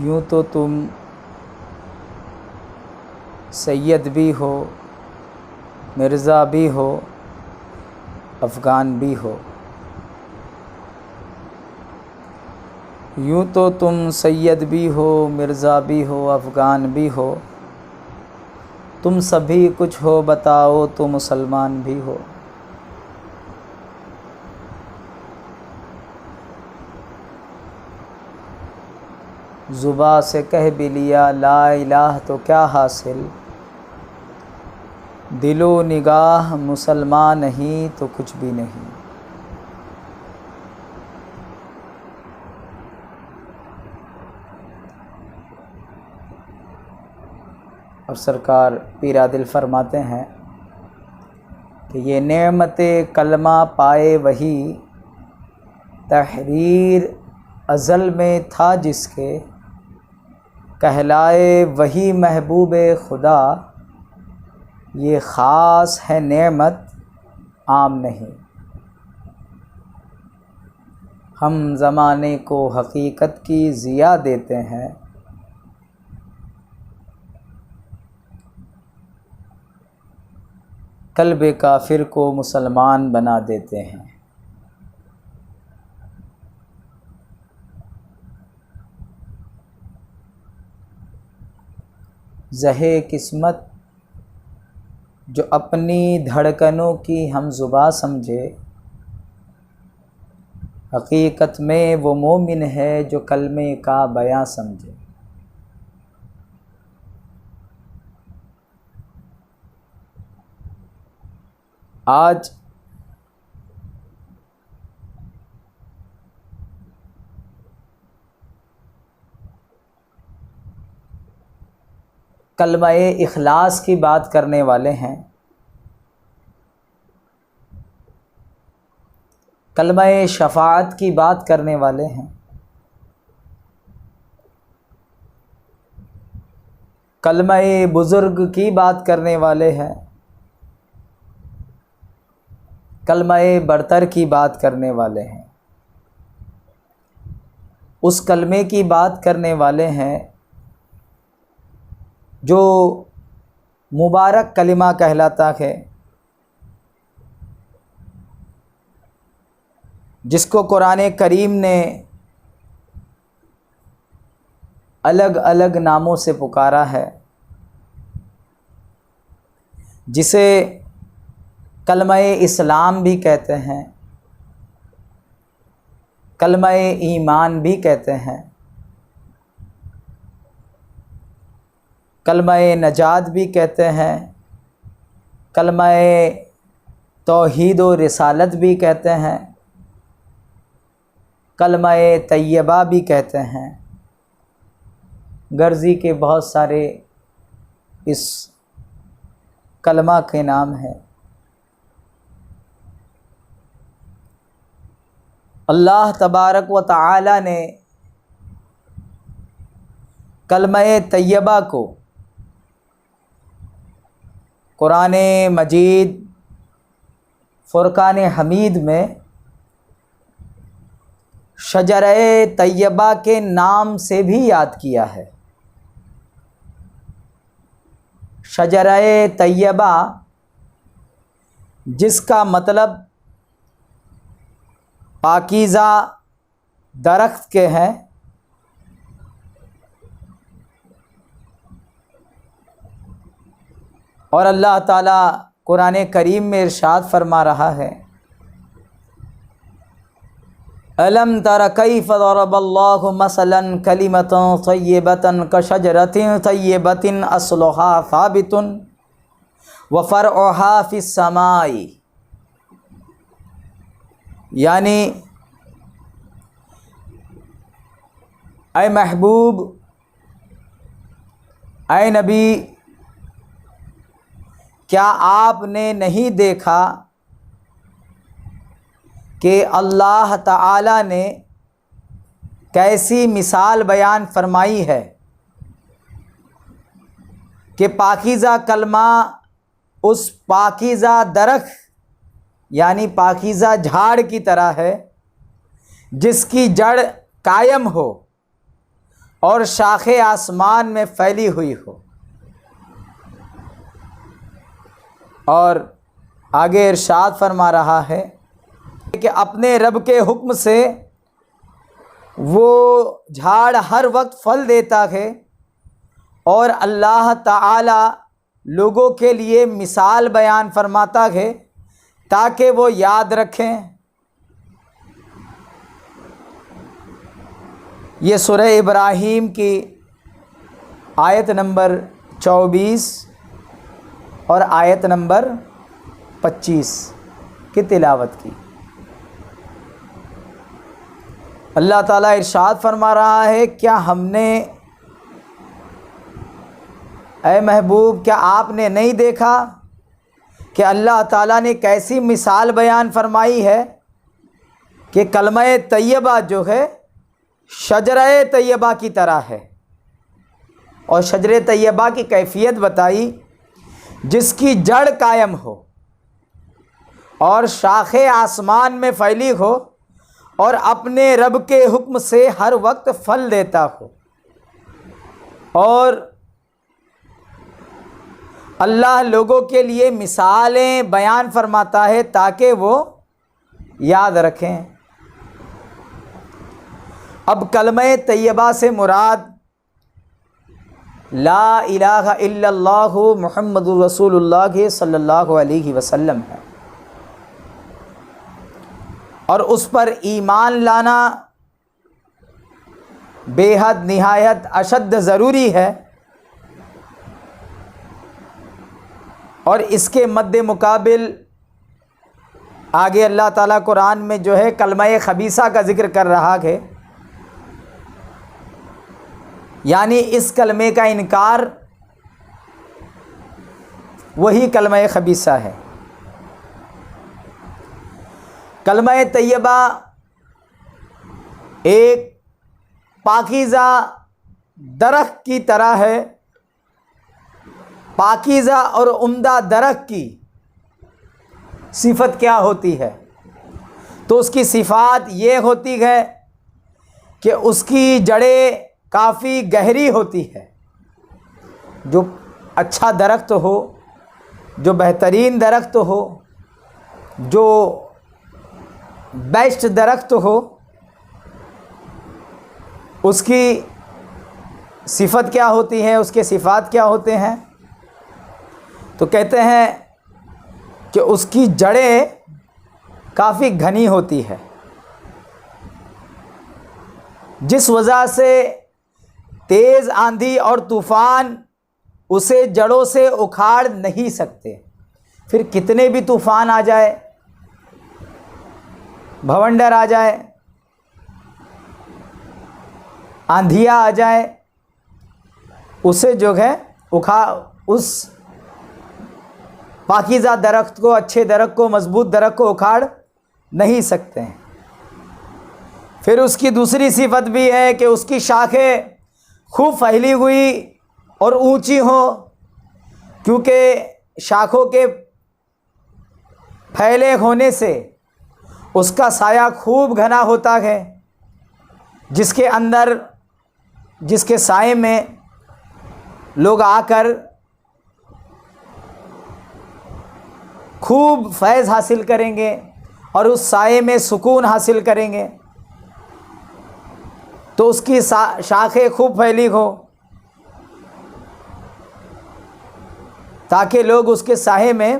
یوں تو تم سید بھی ہو، مرزا بھی ہو، افغان بھی ہو۔ یوں تو تم سید بھی ہو، مرزا بھی ہو، افغان بھی ہو، تم سبھی کچھ ہو بتاؤ تو مسلمان بھی ہو۔ زباں سے کہہ بھی لیا لا الہ تو کیا حاصل، دل و نگاہ مسلمان نہیں تو کچھ بھی نہیں۔ اور سرکار پیر عادل فرماتے ہیں کہ یہ نعمت کلمہ پائے وہی، تحریر ازل میں تھا جس کے، کہلائے وہی محبوب خدا، یہ خاص ہے نعمت عام نہیں۔ ہم زمانے کو حقیقت کی ضیا دیتے ہیں، قلب کافر کو مسلمان بنا دیتے ہیں۔ زہے قسمت جو اپنی دھڑکنوں کی ہم زباں سمجھے، حقیقت میں وہ مومن ہے جو کلمے کا بیاں سمجھے۔ آج کلمہ اخلاص کی بات کرنے والے ہیں، کلمہ شفاعت کی بات کرنے والے ہیں، کلمہ بزرگ کی بات کرنے والے ہیں، کلمہ برتر کی بات کرنے والے ہیں، اس کلمے کی بات کرنے والے ہیں جو مبارک کلمہ کہلاتا ہے، جس کو قرآن کریم نے الگ الگ ناموں سے پکارا ہے، جسے کلمہ اسلام بھی کہتے ہیں، کلمہ ایمان بھی کہتے ہیں، کلمہ نجات بھی کہتے ہیں، کلمہ توحید و رسالت بھی کہتے ہیں، کلمہ طیبہ بھی کہتے ہیں۔ غرضی کے بہت سارے اس کلمہ کے نام ہیں۔ اللہ تبارک و تعالی نے کلمہ طیبہ کو قرآن مجید فرقان حمید میں شجرہ طیبہ کے نام سے بھی یاد کیا ہے۔ شجرہ طیبہ جس کا مطلب پاکیزہ درخت کے ہیں، اور اللہ تعالیٰ قرآن کریم میں ارشاد فرما رہا ہے أَلَمْ تَرَ كَيْفَ ضَرَبَ اللَّهُ مَثَلًا كَلِمَةً طَيِّبَةً كَشَجَرَةٍ طَيِّبَةٍ أَصْلُهَا ثَابِتٌ وَفَرْعُهَا فِي السَّمَاءِ، یعنی اے محبوب، اے نبی، کیا آپ نے نہیں دیکھا کہ اللہ تعالی نے کیسی مثال بیان فرمائی ہے کہ پاکیزہ کلمہ اس پاکیزہ درخت یعنی پاکیزہ جھاڑ کی طرح ہے جس کی جڑ قائم ہو، اور شاخیں آسمان میں پھیلی ہوئی ہو۔ اور آگے ارشاد فرما رہا ہے کہ اپنے رب کے حکم سے وہ جھاڑ ہر وقت پھل دیتا ہے، اور اللہ تعالی لوگوں کے لیے مثال بیان فرماتا ہے تاکہ وہ یاد رکھیں۔ یہ سورہ ابراہیم کی آیت نمبر 24 اور آیت نمبر 25 کی تلاوت کی۔ اللہ تعالیٰ ارشاد فرما رہا ہے، کیا ہم نے، اے محبوب کیا آپ نے نہیں دیکھا کہ اللہ تعالیٰ نے کیسی مثال بیان فرمائی ہے کہ کلمہ طیبہ جو ہے شجرہ طیبہ کی طرح ہے، اور شجرہ طیبہ کی کیفیت بتائی جس کی جڑ قائم ہو اور شاخیں آسمان میں پھیلی ہو اور اپنے رب کے حکم سے ہر وقت پھل دیتا ہو۔ اور اللہ لوگوں کے لیے مثالیں بیان فرماتا ہے تاکہ وہ یاد رکھیں۔ اب کلمہ طیبہ سے مراد لا الہ الا اللہ محمد رسول اللہ صلی اللہ علیہ وسلم ہے، اور اس پر ایمان لانا بے حد نہایت اشد ضروری ہے۔ اور اس کے مد مقابل آگے اللہ تعالیٰ قرآن میں جو ہے کلمہ خبیثہ کا ذکر کر رہا ہے، یعنی اس کلمے کا انکار وہی کلمہ خبیثہ ہے۔ کلمہ طیبہ ایک پاکیزہ درخت کی طرح ہے۔ پاکیزہ اور عمدہ درخت کی صفت کیا ہوتی ہے؟ تو اس کی صفات یہ ہوتی ہے کہ اس کی جڑیں کافی گہری ہوتی ہے۔ جو اچھا درخت ہو، جو بہترین درخت ہو، جو بیسٹ درخت ہو، اس کی صفت کیا ہوتی ہے، اس کے صفات کیا ہوتے ہیں؟ تو کہتے ہیں کہ اس کی جڑیں کافی گھنی ہوتی ہے، جس وجہ سے تیز آندھی اور طوفان اسے جڑوں سے اکھاڑ نہیں سکتے۔ پھر کتنے بھی طوفان آ جائے، بھونڈر آ جائے، آندھیاں آ جائے، اسے جو ہے اس پاکیزہ درخت کو، اچھے درخت کو، مضبوط درخت کو اکھاڑ نہیں سکتے ہیں۔ پھر اس کی دوسری صفت بھی ہے کہ اس کی شاخیں خوب پھیلی ہوئی اور اونچی ہوں، کیونکہ شاخوں کے پھیلے ہونے سے اس کا سایہ خوب گھنا ہوتا ہے، جس کے سائے میں لوگ آ کر خوب فیض حاصل کریں گے اور اس سائے میں سکون حاصل کریں گے۔ تو اس کی شاخیں خوب پھیلی ہو تاکہ لوگ اس کے سائے میں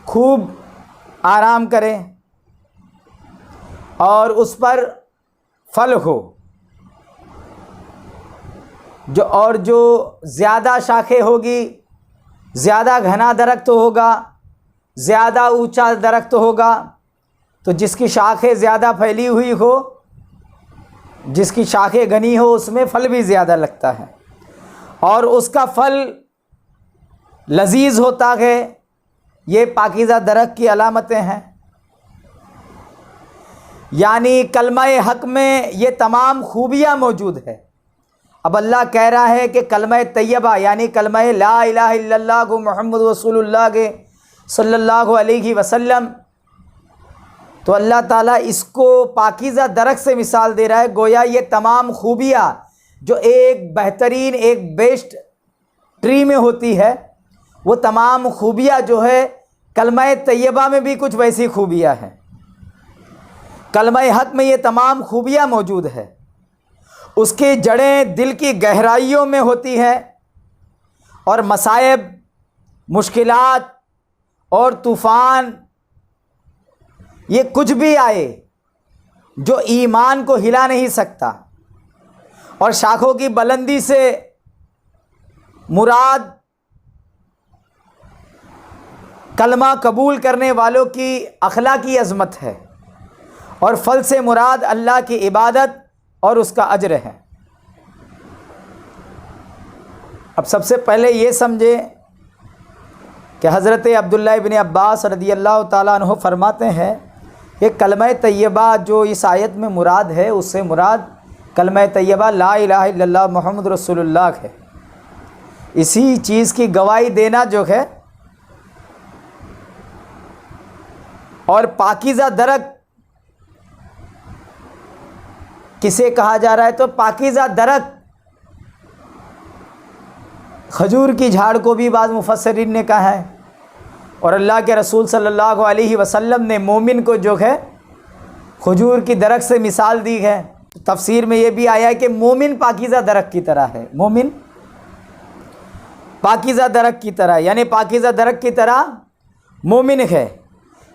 خوب آرام کریں اور اس پر پھل ہو۔ جو زیادہ شاخیں ہوگی، زیادہ گھنا درخت ہوگا، زیادہ اونچا درخت ہوگا، تو جس کی شاخیں زیادہ پھیلی ہوئی ہو، جس کی شاخیں گھنی ہو، اس میں پھل بھی زیادہ لگتا ہے اور اس کا پھل لذیذ ہوتا ہے۔ یہ پاکیزہ درخت کی علامتیں ہیں۔ یعنی کلمہ حق میں یہ تمام خوبیاں موجود ہے۔ اب اللہ کہہ رہا ہے کہ کلمہ طیبہ یعنی کلمہ لا الہ الا اللہ محمد رسول اللہ صلی اللہ علیہ وسلم، تو اللہ تعالیٰ اس کو پاکیزہ درخت سے مثال دے رہا ہے، گویا یہ تمام خوبیاں جو ایک بہترین ایک بیسٹ ٹری میں ہوتی ہے، وہ تمام خوبیاں جو ہے کلمہ طیبہ میں بھی کچھ ویسی خوبیاں ہیں۔ کلمہ حق میں یہ تمام خوبیاں موجود ہے، اس کی جڑیں دل کی گہرائیوں میں ہوتی ہیں، اور مصائب، مشکلات اور طوفان یہ کچھ بھی آئے جو ایمان کو ہلا نہیں سکتا، اور شاخوں کی بلندی سے مراد کلمہ قبول کرنے والوں کی اخلاقی عظمت ہے، اور پھل سے مراد اللہ کی عبادت اور اس کا اجر ہے۔ اب سب سے پہلے یہ سمجھیں کہ حضرت عبداللہ ابن عباس رضی اللہ تعالیٰ عنہ فرماتے ہیں کہ کلمہ طیبہ جو اس آیت میں مراد ہے، اس سے مراد کلمہ طیبہ لا الہ الا اللہ محمد رسول اللہ ہے۔ اسی چیز کی گواہی دینا جو ہے، اور پاکیزہ درخت کسے کہا جا رہا ہے؟ تو پاکیزہ درخت کھجور کی جھاڑ کو بھی بعض مفسرین نے کہا ہے، اور اللہ کے رسول صلی اللہ علیہ وسلم نے مومن کو جو ہے کھجور کی درخت سے مثال دی ہے۔ تفسیر میں یہ بھی آیا ہے کہ مومن پاکیزہ درخت کی طرح ہے، مومن پاکیزہ درخت کی طرح، یعنی پاکیزہ درخت کی طرح مومن ہے۔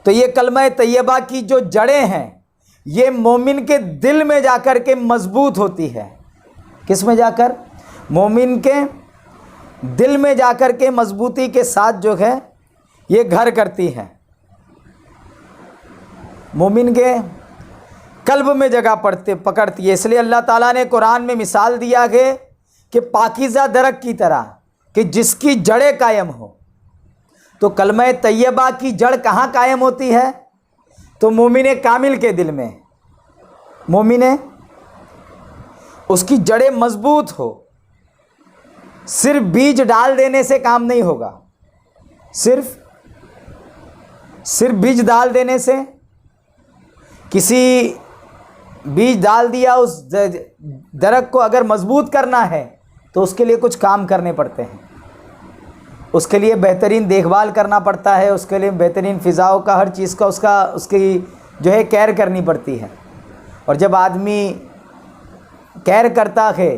تو یہ کلمہ طیبہ کی جو جڑیں ہیں، یہ مومن کے دل میں جا کر کے مضبوط ہوتی ہے۔ کس میں جا کر؟ مومن کے دل میں جا کر کے مضبوطی کے ساتھ جو ہے یہ گھر کرتی ہے، مومن کے قلب میں جگہ پکڑتی ہے۔ اس لیے اللہ تعالیٰ نے قرآن میں مثال دیا ہے کہ پاکیزہ درخت کی طرح، کہ جس کی جڑیں قائم ہو۔ تو کلمہ طیبہ کی جڑ کہاں قائم ہوتی ہے؟ تو مومن کامل کے دل میں، مومن اس کی جڑیں مضبوط ہو۔ صرف بیج ڈال دینے سے کام نہیں ہوگا، صرف بیج ڈال دینے سے، کسی بیج ڈال دیا، اس درخت کو اگر مضبوط کرنا ہے تو اس کے لیے کچھ کام کرنے پڑتے ہیں، اس کے لیے بہترین دیکھ بھال کرنا پڑتا ہے، اس کے لیے بہترین فضاؤں کا، ہر چیز کا اس کی جو ہے کیئر کرنی پڑتی ہے۔ اور جب آدمی کیئر کرتا ہے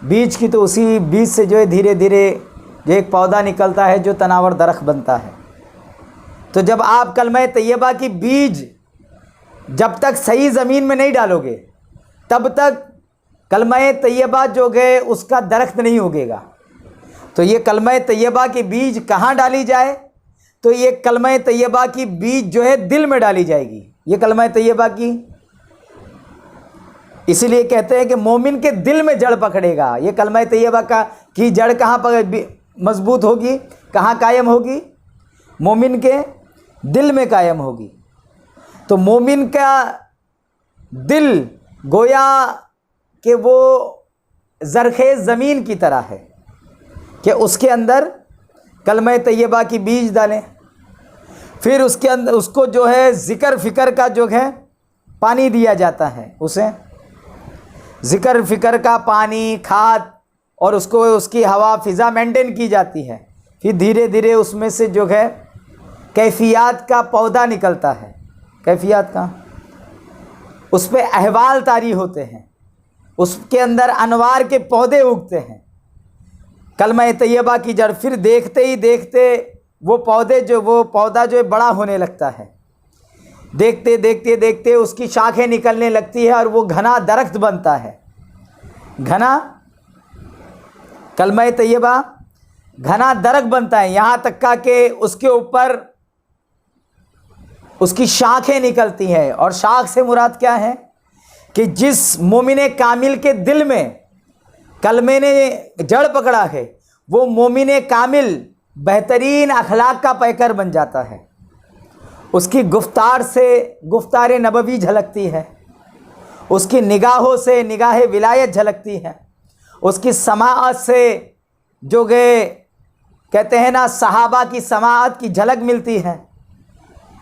بیج کی، تو اسی بیج سے جو ہے دھیرے دھیرے جو ایک پودا نکلتا ہے جو تناور درخت بنتا ہے۔ تو جب آپ کلمہ طیبہ کی بیج جب تک صحیح زمین میں نہیں ڈالو گے، تب تک کلمہ طیبہ جو ہے اس کا درخت نہیں اگے گا۔ تو یہ کلمہ طیبہ کی بیج کہاں ڈالی جائے؟ تو یہ کلمہ طیبہ کی بیج جو ہے دل میں ڈالی جائے گی، یہ کلمہ طیبہ کی۔ اسی لیے کہتے ہیں کہ مومن کے دل میں جڑ پکڑے گا۔ یہ کلمہ طیبہ کی جڑ کہاں مضبوط ہوگی، کہاں قائم ہوگی؟ مومن کے دل میں قائم ہوگی۔ تو مومن کا دل گویا کہ وہ زرخیز زمین کی طرح ہے کہ اس کے اندر کلمہ طیبہ کی بیج ڈالیں، پھر اس کے اندر اس کو جو ہے ذکر فکر کا جو ہے پانی دیا جاتا ہے، اسے ذکر فکر کا پانی، کھاد، اور اس کو اس کی ہوا فضا مینٹین کی جاتی ہے۔ پھر دھیرے دھیرے اس میں سے جو ہے کیفیات کا پودا نکلتا ہے، کیفیات کا، اس پہ احوال طاری ہوتے ہیں، اس کے اندر انوار کے پودے اگتے ہیں، کلمہ طیبہ کی جڑ۔ پھر دیکھتے ہی دیکھتے وہ پودا جو ہے بڑا ہونے لگتا ہے، دیکھتے دیکھتے دیکھتے اس کی شاخیں نکلنے لگتی ہے، اور وہ گھنا درخت بنتا ہے۔ گھنا کلمہ طیبہ گھنا درخت بنتا ہے، یہاں تک کہ اس کے اوپر اس کی شاخیں نکلتی ہیں۔ اور شاخ سے مراد کیا ہے؟ کہ جس مومن کامل کے دل میں کلمے نے جڑ پکڑا ہے، وہ مومن کامل بہترین اخلاق کا پیکر بن جاتا ہے۔ اس کی گفتار سے گفتار نبوی جھلکتی ہے، اس کی نگاہوں سے نگاہ ولایت جھلکتی ہے، اس کی سماعت سے جو کہ کہتے ہیں نا صحابہ کی سماعت کی جھلک ملتی ہے۔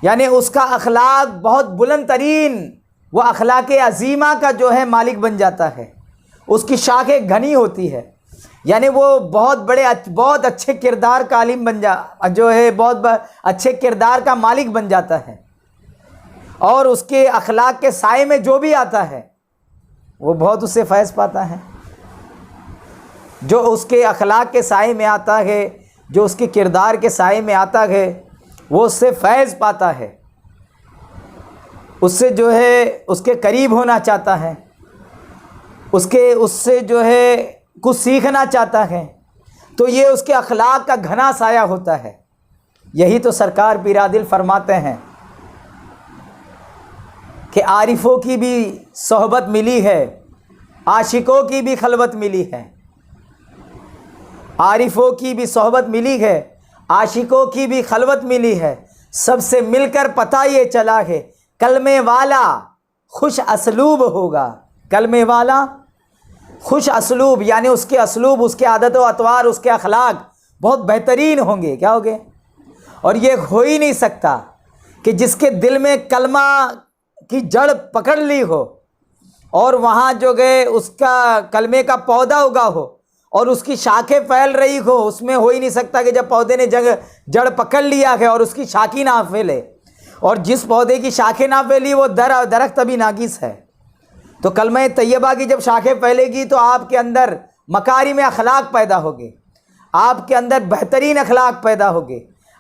یعنی اس کا اخلاق بہت بلند ترین، وہ اخلاق عظیمہ کا جو ہے مالک بن جاتا ہے، اس کی شاخیں گھنی ہوتی ہے، یعنی وہ بہت اچھے کردار کا عالم بہت اچھے کردار کا مالک بن جاتا ہے، اور اس کے اخلاق کے سائے میں جو بھی آتا ہے وہ بہت اس سے فیض پاتا ہے، جو اس کے اخلاق کے سائے میں آتا ہے، جو اس کے کردار کے سائے میں آتا ہے، وہ اس سے فیض پاتا ہے، اس سے جو ہے اس کے قریب ہونا چاہتا ہے، اس سے جو ہے کچھ سیکھنا چاہتا ہے، تو یہ اس کے اخلاق کا گھنا سایہ ہوتا ہے۔ یہی تو سرکار پیر عادل فرماتے ہیں کہ عارفوں کی بھی صحبت ملی ہے، عاشقوں کی بھی خلوت ملی ہے، عارفوں کی بھی صحبت ملی ہے، عاشقوں کی بھی خلوت ملی ہے، سب سے مل کر پتہ یہ چلا ہے کلمے والا خوش اسلوب ہوگا۔ کلمے والا خوش اسلوب، یعنی اس کے اسلوب، اس کے عادت و اطوار، اس کے اخلاق بہت بہترین ہوں گے۔ کیا ہوں گے؟ اور یہ ہو ہی نہیں سکتا کہ جس کے دل میں کلمہ کی جڑ پکڑ لی ہو اور وہاں جو گئے اس کا کلمے کا پودا اگا ہو اور اس کی شاخیں پھیل رہی ہو، اس میں ہو ہی نہیں سکتا کہ جب پودے نے جڑ پکڑ لیا ہے اور اس کی شاخیں نہ پھیلے، اور جس پودے کی شاخیں نہ پھیلی وہ درخت ابھی ناقص ہے۔ تو کلمہ طیبہ کی جب شاخیں پھیلے گی تو آپ کے اندر مکارم اخلاق پیدا ہوگے، آپ کے اندر بہترین اخلاق پیدا ہوگے،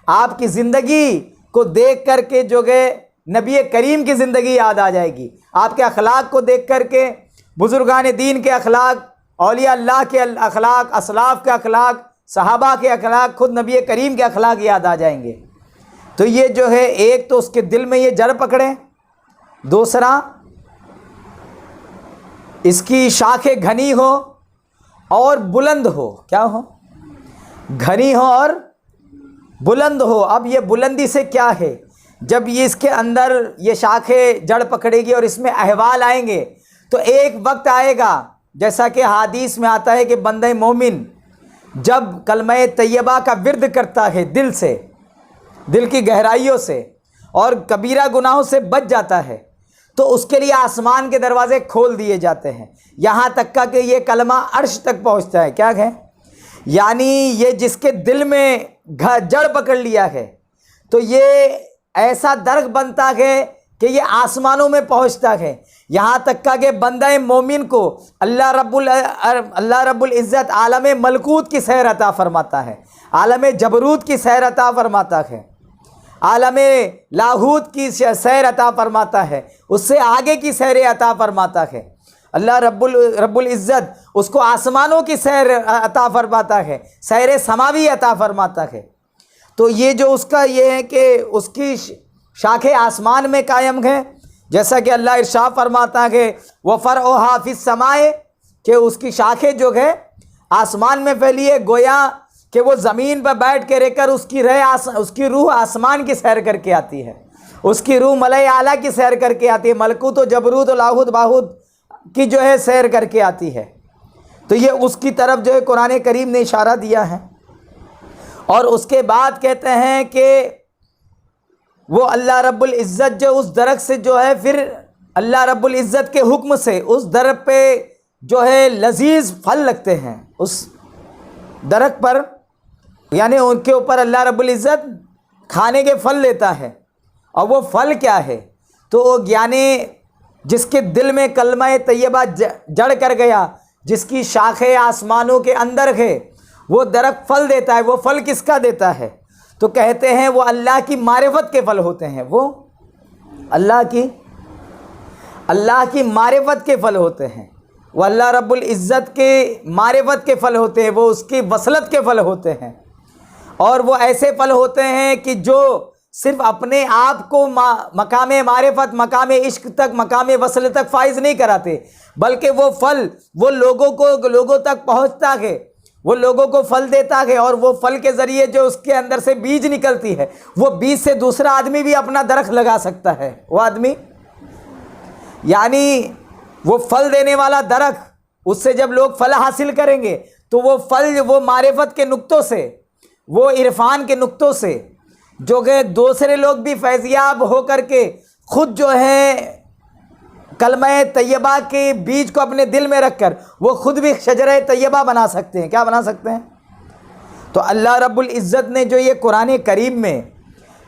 آپ کی زندگی کو دیکھ کر کے جو گئے نبی کریم کی زندگی یاد آ جائے گی، آپ کے اخلاق کو دیکھ کر کے بزرگان دین کے اخلاق، اولیاء اللہ کے اخلاق، اسلاف کے اخلاق، صحابہ کے اخلاق، خود نبی کریم کے اخلاق یاد آ جائیں گے۔ تو یہ جو ہے ایک تو اس کے دل میں یہ جڑ پکڑے، دوسرا اس کی شاخیں گھنی ہو اور بلند ہو۔ کیا ہو؟ گھنی ہو اور بلند ہو۔ اب یہ بلندی سے کیا ہے؟ جب یہ اس کے اندر یہ شاخیں جڑ پکڑے گی اور اس میں احوال آئیں گے تو ایک وقت آئے گا، جیسا کہ حدیث میں آتا ہے کہ بندہ مومن جب کلمہ طیبہ کا ورد کرتا ہے دل سے، دل کی گہرائیوں سے، اور کبیرہ گناہوں سے بچ جاتا ہے تو اس کے لیے آسمان کے دروازے کھول دیے جاتے ہیں، یہاں تک کہ یہ کلمہ عرش تک پہنچتا ہے۔ کیا ہے؟ یعنی یہ جس کے دل میں جڑ پکڑ لیا ہے تو یہ ایسا درخت بنتا ہے کہ یہ آسمانوں میں پہنچتا ہے، یہاں تک کہ بندہ مومن کو اللہ رب العزت عالم ملکوت کی سیر عطا فرماتا ہے، عالم جبروت کی سیر عطا فرماتا ہے، عالم لاہوت کی سیر عطا فرماتا ہے، اس سے آگے کی سیر عطا فرماتا ہے۔ اللہ رب العزت اس کو آسمانوں کی سیر عطا فرماتا ہے، سیر سماوی عطا فرماتا ہے۔ تو یہ جو اس کا یہ ہے کہ اس کی شاخیں آسمان میں قائم ہیں، جیسا کہ اللہ ارشاد فرماتا ہے وَفَرْعُهَا فِي السَّمَاءِ، کہ اس کی شاخیں جو ہے آسمان میں پھیلی ہے، گویا کہ وہ زمین پر بیٹھ کے رہ کر اس کی روح آسمان کی سیر کر کے آتی ہے، اس کی روح ملائے اعلیٰ کی سیر کر کے آتی ہے، ملکوت و جبروت و لاہوت باہوت کی جو ہے سیر کر کے آتی ہے۔ تو یہ اس کی طرف جو ہے قرآن کریم نے اشارہ دیا ہے۔ اور اس کے بعد کہتے ہیں کہ وہ اللہ رب العزت جو اس درخت سے جو ہے پھر اللہ رب العزت کے حکم سے اس درخت پہ جو ہے لذیذ پھل لگتے ہیں، اس درخت پر، یعنی ان کے اوپر اللہ رب العزت کھانے کے پھل لیتا ہے۔ اور وہ پھل کیا ہے؟ تو یعنی جس کے دل میں کلمہ طیبہ جڑ کر گیا، جس کی شاخیں آسمانوں کے اندر ہے، وہ درخت پھل دیتا ہے۔ وہ پھل کس کا دیتا ہے؟ تو کہتے ہیں وہ اللہ کی معرفت کے پھل ہوتے ہیں، وہ اللہ کی معرفت کے پھل ہوتے ہیں، وہ اللہ رب العزت کے معرفت کے پھل ہوتے ہیں، وہ اس کی وصلت کے پھل ہوتے ہیں۔ اور وہ ایسے پھل ہوتے ہیں کہ جو صرف اپنے آپ کو مقام معرفت، مقام عشق تک، مقام وصل تک فائز نہیں کراتے، بلکہ وہ پھل وہ لوگوں تک پہنچتا ہے، وہ لوگوں کو پھل دیتا ہے، اور وہ پھل کے ذریعے جو اس کے اندر سے بیج نکلتی ہے، وہ بیج سے دوسرا آدمی بھی اپنا درخت لگا سکتا ہے۔ وہ آدمی یعنی وہ پھل دینے والا درخت، اس سے جب لوگ پھل حاصل کریں گے تو وہ پھل وہ معرفت کے نقطوں سے، وہ عرفان کے نقطوں سے، جو کہ دوسرے لوگ بھی فیضیاب ہو کر کے خود جو ہے کلمہ طیبہ کے بیج کو اپنے دل میں رکھ کر وہ خود بھی شجرہ طیبہ بنا سکتے ہیں. کیا بنا سکتے ہیں؟ تو اللہ رب العزت نے جو یہ قرآن کریم میں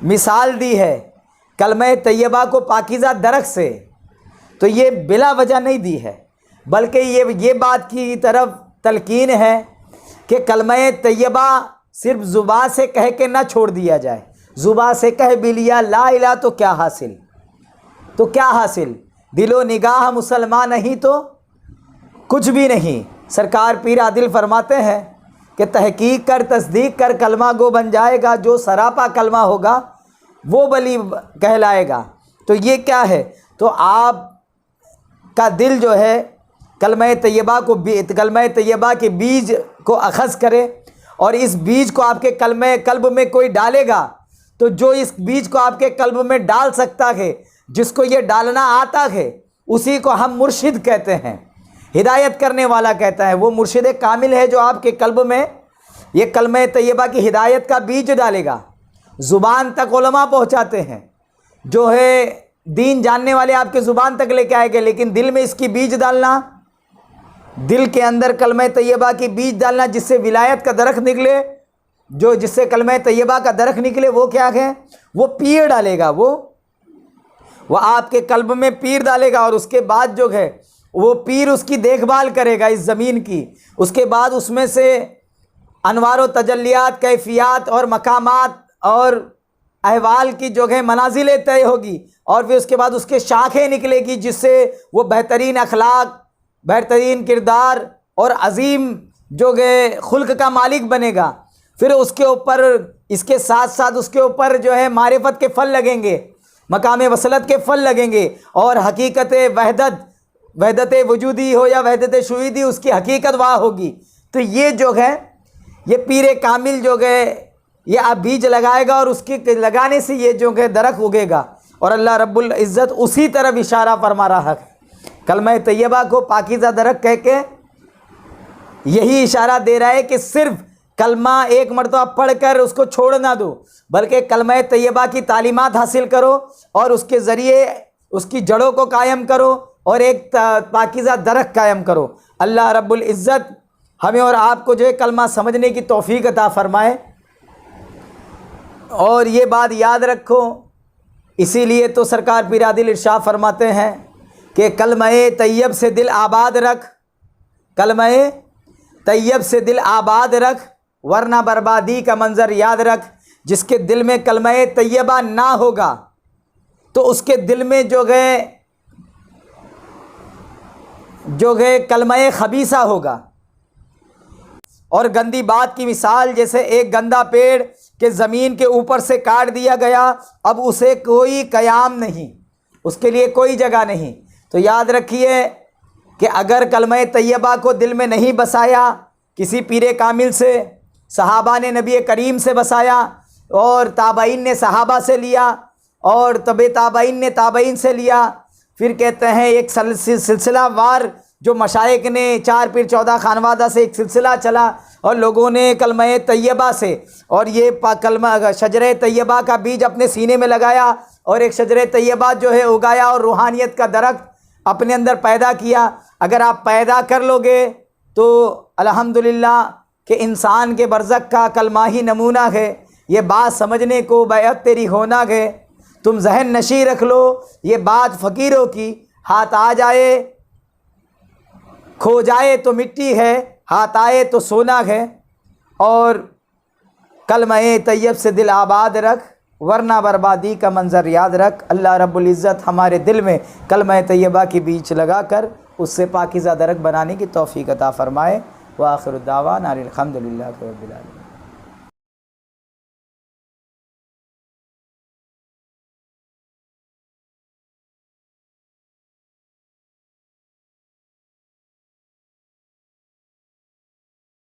مثال دی ہے کلمہ طیبہ کو پاکیزہ درخت سے، تو یہ بلا وجہ نہیں دی ہے، بلکہ یہ بات کی طرف تلقین ہے کہ کلمہ طیبہ صرف زبان سے کہہ کے نہ چھوڑ دیا جائے. زبان سے کہہ بھی لیا لا الہ تو کیا حاصل، تو کیا حاصل، دل و نگاہ مسلمان نہیں تو کچھ بھی نہیں. سرکار پیر عادل فرماتے ہیں کہ تحقیق کر تصدیق کر کلمہ گو بن جائے گا، جو سراپا کلمہ ہوگا وہ ولی کہلائے گا. تو یہ کیا ہے؟ تو آپ کا دل جو ہے کلمہ طیبہ کے بیج کو اخذ کرے، اور اس بیج کو آپ کے قلب میں کوئی ڈالے گا، تو جو اس بیج کو آپ کے قلب میں ڈال سکتا ہے، جس کو یہ ڈالنا آتا ہے، اسی کو ہم مرشد کہتے ہیں، ہدایت کرنے والا کہتا ہے. وہ مرشد کامل ہے جو آپ کے قلب میں یہ کلمہ طیبہ کی ہدایت کا بیج ڈالے گا. زبان تک علماء پہنچاتے ہیں، جو ہے دین جاننے والے آپ کے زبان تک لے کے آئے گے، لیکن دل میں اس کی بیج ڈالنا، دل کے اندر کلمہ طیبہ کی بیج ڈالنا جس سے ولایت کا درخت نکلے، جس سے کلمہ طیبہ کا درخت نکلے، وہ کیا ہے؟ وہ پیر ڈالے گا، وہ آپ کے قلب میں پیر ڈالے گا، اور اس کے بعد جو ہے وہ پیر اس کی دیکھ بھال کرے گا اس زمین کی. اس کے بعد اس میں سے انوار و تجلیات، کیفیات اور مقامات اور احوال کی جو ہے منازلیں طے ہوگی، اور پھر اس کے بعد اس کے شاخیں نکلے گی جس سے وہ بہترین اخلاق، بہترین کردار اور عظیم جو ہے خلق کا مالک بنے گا. پھر اس کے اوپر، اس کے ساتھ ساتھ اس کے اوپر جو ہے معرفت کے پھل لگیں گے، مقام وصلت کے پھل لگیں گے، اور حقیقت وحدت وجودی ہو یا وحدت شہودی، اس کی حقیقت وہاں ہوگی. تو یہ جو ہے یہ پیر کامل جو ہے یہ آپ بیج لگائے گا، اور اس کے لگانے سے یہ جو ہے درخت اگے گا. اور اللہ رب العزت اسی طرف اشارہ فرما رہا ہے، کلمہ طیبہ کو پاکیزہ درخت کہہ کے یہی اشارہ دے رہا ہے کہ صرف کلمہ ایک مرتبہ پڑھ کر اس کو چھوڑ نہ دو، بلکہ کلمہ طیبہ کی تعلیمات حاصل کرو، اور اس کے ذریعے اس کی جڑوں کو قائم کرو، اور ایک پاکیزہ درخت قائم کرو. اللہ رب العزت ہمیں اور آپ کو جو ہے کلمہ سمجھنے کی توفیق عطا فرمائے. اور یہ بات یاد رکھو، اسی لیے تو سرکار پیر عادل ارشاد فرماتے ہیں کہ کلمہ طیب سے دل آباد رکھ، کلمہ طیب سے دل آباد رکھ، ورنہ بربادی کا منظر یاد رکھ. جس کے دل میں کلمہ طیبہ نہ ہوگا تو اس کے دل میں جو ہے کلمہ خبیثہ ہوگا. اور گندی بات کی مثال جیسے ایک گندا پیڑ کہ زمین کے اوپر سے کاٹ دیا گیا، اب اسے کوئی قیام نہیں، اس کے لیے کوئی جگہ نہیں. تو یاد رکھیے کہ اگر کلمہ طیبہ کو دل میں نہیں بسایا کسی پیر کامل سے، صحابہ نے نبی کریم سے بسایا، اور تابعین نے صحابہ سے لیا، اور تابعین نے تابعین سے لیا، پھر کہتے ہیں ایک سلسلہ وار جو مشائخ نے 4 پیر 14 خانوادہ سے ایک سلسلہ چلا، اور لوگوں نے کلمہ طیبہ سے اور یہ کلمہ شجرہ طیبہ کا بیج اپنے سینے میں لگایا، اور ایک شجرہ طیبہ جو ہے اگایا، اور روحانیت کا درخت اپنے اندر پیدا کیا. اگر آپ پیدا کر لو گے تو الحمدللہ کہ انسان کے برزخ کا کلمہ ہی نمونہ ہے. یہ بات سمجھنے کو بیعت تیری ہونا ہے، تم ذہن نشی رکھ لو. یہ بات فقیروں کی، ہاتھ آ جائے کھو جائے تو مٹی ہے، ہاتھ آئے تو سونا ہے. اور کلمہ طیب سے دل آباد رکھ، ورنہ بربادی کا منظر یاد رکھ. اللہ رب العزت ہمارے دل میں کلمہ طیبہ کی بیج لگا کر اس سے پاکیزہ درخت بنانے کی توفیق عطا فرمائے. وآخر الدعوانا الحمدللہ رب العالمین.